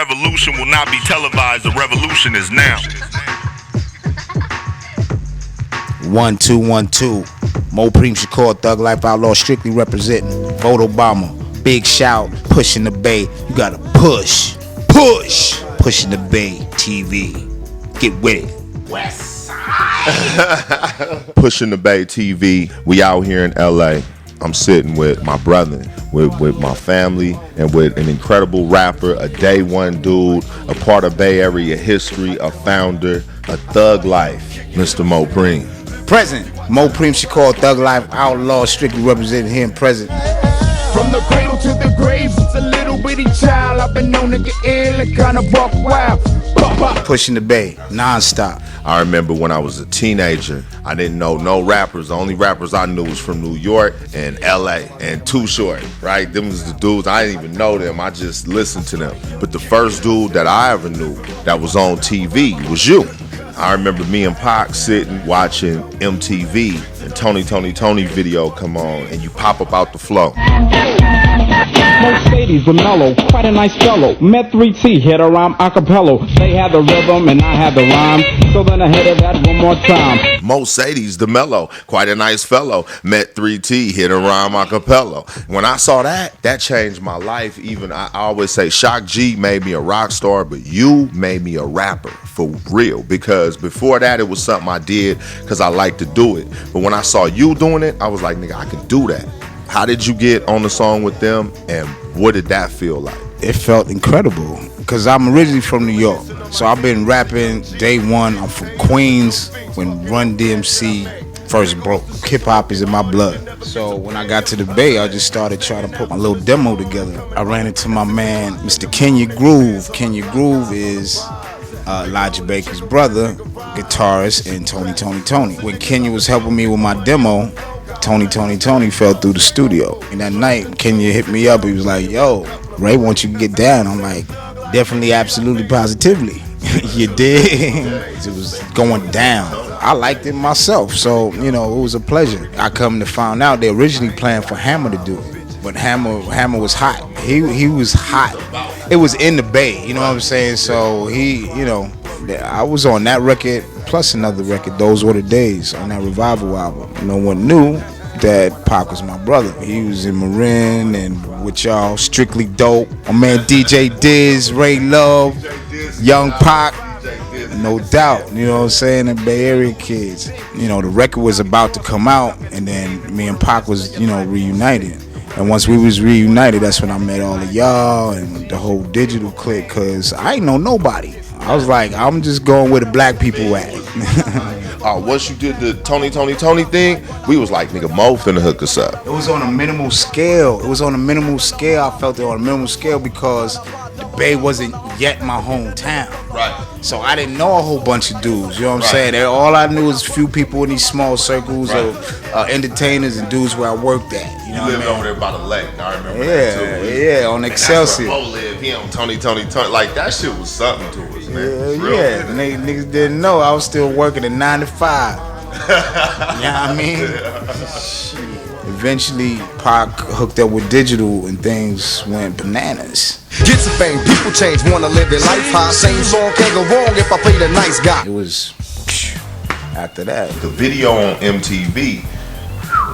revolution will not be televised. The revolution is now. 1 2 1 2. Mopreme Shakur, Thug Life Outlaw, strictly representing. Vote Obama. Big shout. Pushing the Bay. You gotta push. Pushing the Bay TV. Get with it. West Side. Pushing the Bay TV. We out here in LA. I'm sitting with my brother, with my family, and with an incredible rapper, a day one dude, a part of Bay Area history, a founder, a thug life, Mr. Mopreme. Present. Mopreme Shakur, Thug Life Outlaw, strictly representing him. Present. From the cradle to the grave, it's a little bitty child. I've been known to get ill and kind of buck wild. Pushing the Bay, non-stop. I remember when I was a teenager, I didn't know no rappers. The only rappers I knew was from New York and LA and Too Short, right? Them was the dudes, I didn't even know them, I just listened to them. But the first dude that I ever knew that was on TV was you. I remember me and Pac sitting watching MTV and Tony video come on and you pop up out the flow. Most ladies were mellow, quite a nice fellow. Met 3T, hit a rhyme acapella. They had the rhythm and I had the rhyme. So then I hit it that one more time. Most Sadie's the mellow, quite a nice fellow. Met 3T, hit a rhyme acapella. When I saw that changed my life. Even I always say Shock G made me a rock star, but you made me a rapper for real. Because before that, it was something I did because I like to do it. But when I saw you doing it, I was like, nigga, I can do that. How did you get on the song with them, and what did that feel like? It felt incredible because I'm originally from New York, so I've been rapping day one. I'm from Queens when Run DMC first broke. Hip hop is in my blood. So when I got to the Bay, I just started trying to put my little demo together. I ran into my man, Mr. Kenya Groove. Kenya Groove is Elijah Baker's brother, guitarist, and Tony. When Kenya was helping me with my demo, Tony fell through the studio. And that night, Kenya hit me up. He was like, yo, Ray wants you to get down. I'm like, definitely, absolutely, positively. You did. It was going down. I liked it myself. So, it was a pleasure. I come to find out they originally planned for Hammer to do it. But Hammer was hot. He was hot. It was in the Bay, you know what I'm saying? So I was on that record, plus another record, Those Were the Days, on that Revival album. No one knew that Pac was my brother. He was in Marin and with y'all, Strictly Dope. My man DJ Diz, Ray Love, Young Pac, no doubt, you know what I'm saying, the Bay Area kids. The record was about to come out, and then me and Pac was, reunited. And once we was reunited, that's when I met all of y'all and the whole digital clique, because I ain't know nobody. I was like, I'm just going where the black people at. Once you did the Tony thing, we was like, nigga, Mo finna hook us up. It was on a minimal scale. I felt it on a minimal scale because the Bay wasn't yet my hometown. Right. So I didn't know a whole bunch of dudes, you know what I'm saying? All I knew was a few people in these small circles of entertainers and dudes where I worked at. You know lived over there by the lake, I remember that too. Yeah, on Excelsior. That's where Mo lived, he on Tony. Like, that shit was something to us, man. Yeah. Niggas didn't know I was still working at 9 to 5. You know what I mean? Eventually, Pac hooked up with digital and things went bananas. Get some fame, people change, wanna live their life high. Same song can't go wrong if I play the nice guy. It was after that. The video on MTV,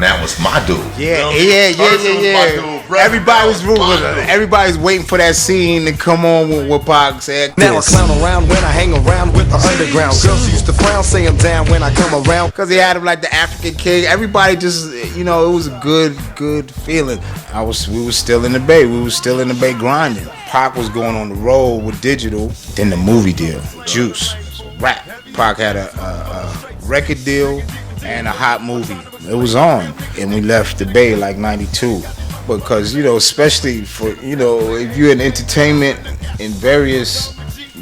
that was my dude. Yeah. Dude, Everybody was rooting with her. Everybody's waiting for that scene to come on with what Pac said. Now I clown around when I hang around with the underground. Girls used to frown, say I'm down when I come around. Because he had him like the African king. Everybody just, it was a good feeling. We was still in the Bay. We was still in the Bay grinding. Pac was going on the road with digital. Then the movie deal, Juice, rap. Pac had a record deal and a hot movie. It was on. And we left the Bay like 92. Because, especially for, if you're in entertainment, in various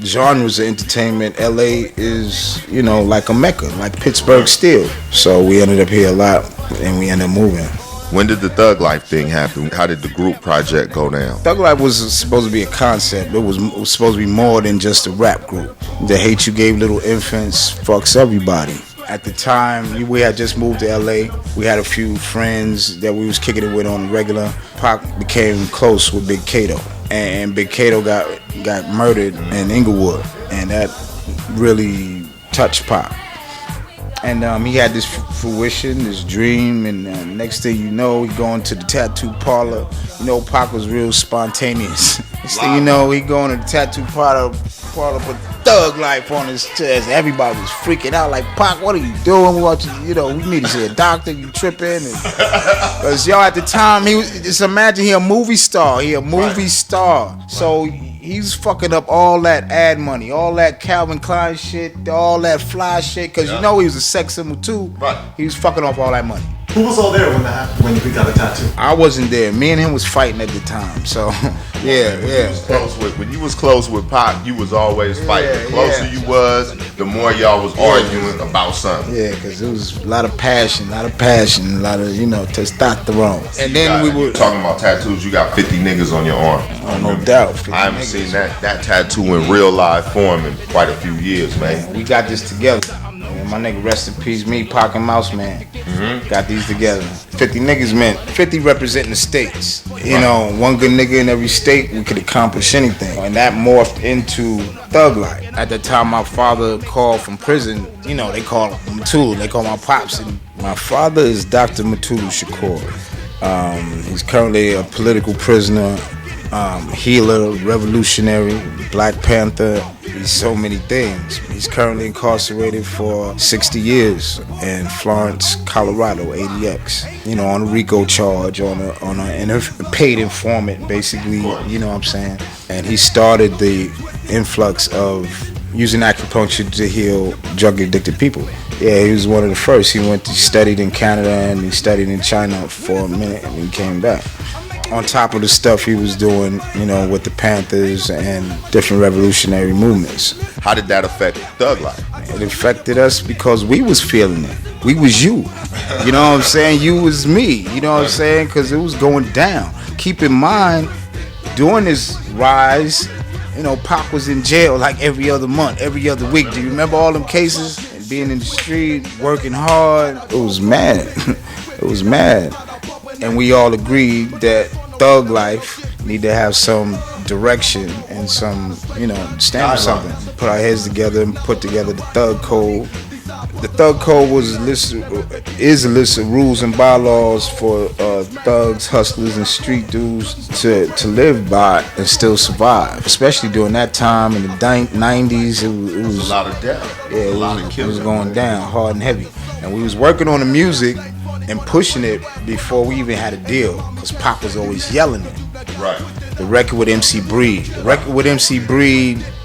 genres of entertainment, LA is, like a mecca, like Pittsburgh still. So we ended up here a lot and we ended up moving. When did the Thug Life thing happen? How did the group project go down? Thug Life was supposed to be a concept. It was supposed to be more than just a rap group. The hate you gave little infants fucks everybody. At the time, we had just moved to LA. We had a few friends that we was kicking it with on the regular. Pac became close with Big Kato. And Big Kato got got murdered in Inglewood, and that really touched Pac. And he had this fruition, this dream, and next thing you know, he going to the tattoo parlor. You know, Pac was real spontaneous. Next thing you know, he going to the tattoo parlor, put Thug Life on his chest. Everybody was freaking out like, Pac, what are you doing? We need to see a doctor. You tripping? Because y'all at the time, just imagine he a movie star. So he's fucking up all that ad money, all that Calvin Klein shit, all that fly shit. Because you know he was a sex symbol too. Right. He was fucking off all that money. Who was all there when that happened, when we got a tattoo? I wasn't there. Me and him was fighting at the time. So, yeah. When you was close with Pac, you was always fighting. The closer you was, the more y'all was arguing about something. Yeah, because it was a lot of passion, a lot of testosterone. And then we were talking about tattoos. You got 50 niggas on your arm. Oh, no doubt. I haven't seen that tattoo in real live form in quite a few years, man. We got this together. My nigga, rest in peace, me, Pac and Mouse Man. Got these together. 50 niggas meant 50 representing the states. You know, one good nigga in every state, we could accomplish anything. And that morphed into Thug Life. At the time, my father called from prison. You know, they call him Mutulu. They call my pops. And my father is Dr. Mutulu Shakur. He's currently a political prisoner, healer, revolutionary, Black Panther. He's so many things. He's currently incarcerated for 60 years in Florence, Colorado, ADX. You know, on a RICO charge, on a paid informant, basically. You know what I'm saying? And he started the influx of using acupuncture to heal drug-addicted people. Yeah, he was one of the first. He studied in Canada and he studied in China for a minute and he came back. On top of the stuff he was doing, you know, with the Panthers and different revolutionary movements. How did that affect Thug Life? It affected us because we was feeling it. We was you. You know what I'm saying? You was me. You know what I'm saying? Because it was going down. Keep in mind, during this rise, you know, Pac was in jail like every other month, every other week. Do you remember all them cases? And being in the street, working hard. It was mad. It was mad. And we all agreed that Thug Life need to have some direction and some, you know, stand for something. Put our heads together and put together the Thug Code. The Thug Code is a list of rules and bylaws for thugs, hustlers, and street dudes to live by and still survive. Especially during that time in the 90s, it was a lot of death. Yeah, it was going down hard and heavy. And we was working on the music and pushing it before we even had a deal, because Pac was always yelling it. Right. The record with MC Breed.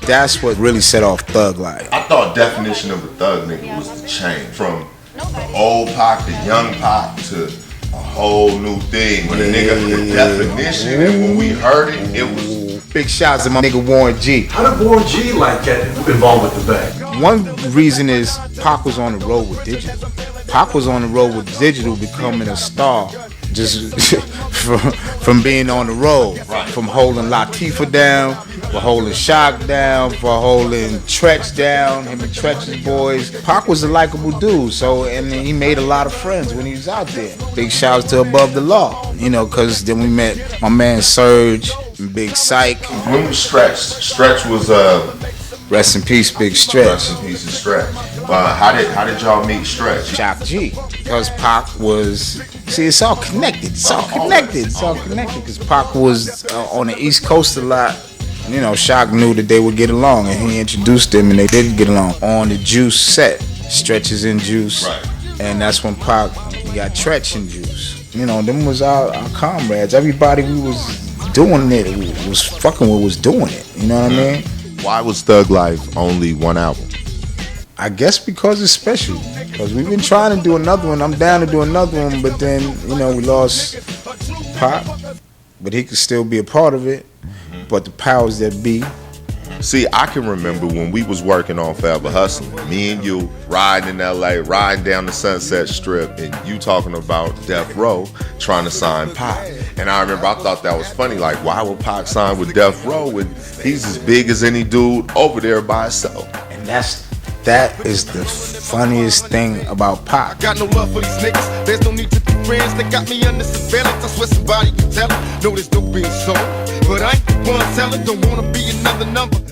That's what really set off Thug Life. I thought definition of a thug nigga was the change from the old Pac, the young Pac, to a whole new thing. When the definition, and when we heard it, it was big shouts to my nigga Warren G. How did Warren G get involved with the band? One reason is Pac was on the road with Digital. Pac was on the road with Digital, becoming a star just from being on the road, from holding Latifah down, for holding Shock down, for holding Tretch down, him and Tretch's boys. Pac was a likable dude, and he made a lot of friends when he was out there. Big shouts to Above the Law, you know, because then we met my man Surge and Big Psych. When was Stretch? Stretch was rest in peace, Big Stretch. Rest in peace, Stretch. How did y'all meet Stretch? Shock G, because Pac was. See, it's all connected. It's all connected. Because Pac was on the East Coast a lot. You know, Shock knew that they would get along, and he introduced them, and they did get along. On the Juice set, Stretch is in Juice, and that's when Pac got Tretch in Juice. You know, them was our comrades. Everybody we was doing it, was fucking with, was doing it. You know what I mean? Why was Thug Life only one album? I guess because it's special. Because we've been trying to do another one. I'm down to do another one, but then, you know, we lost Pac. But he could still be a part of it. But the powers that be. See, I can remember when we was working on Forever Hustling, me and you riding in LA, riding down the Sunset Strip, and you talking about Death Row trying to sign Pac. And I remember I thought that was funny, like, why would Pac sign with Death Row when he's as big as any dude over there by himself? And that is the funniest thing about Pac. Got no love for these niggas, there's no need to be friends. They got me under surveillance, I swear somebody can tell them. No, there's no being sold. But I ain't one seller, don't wanna be another number.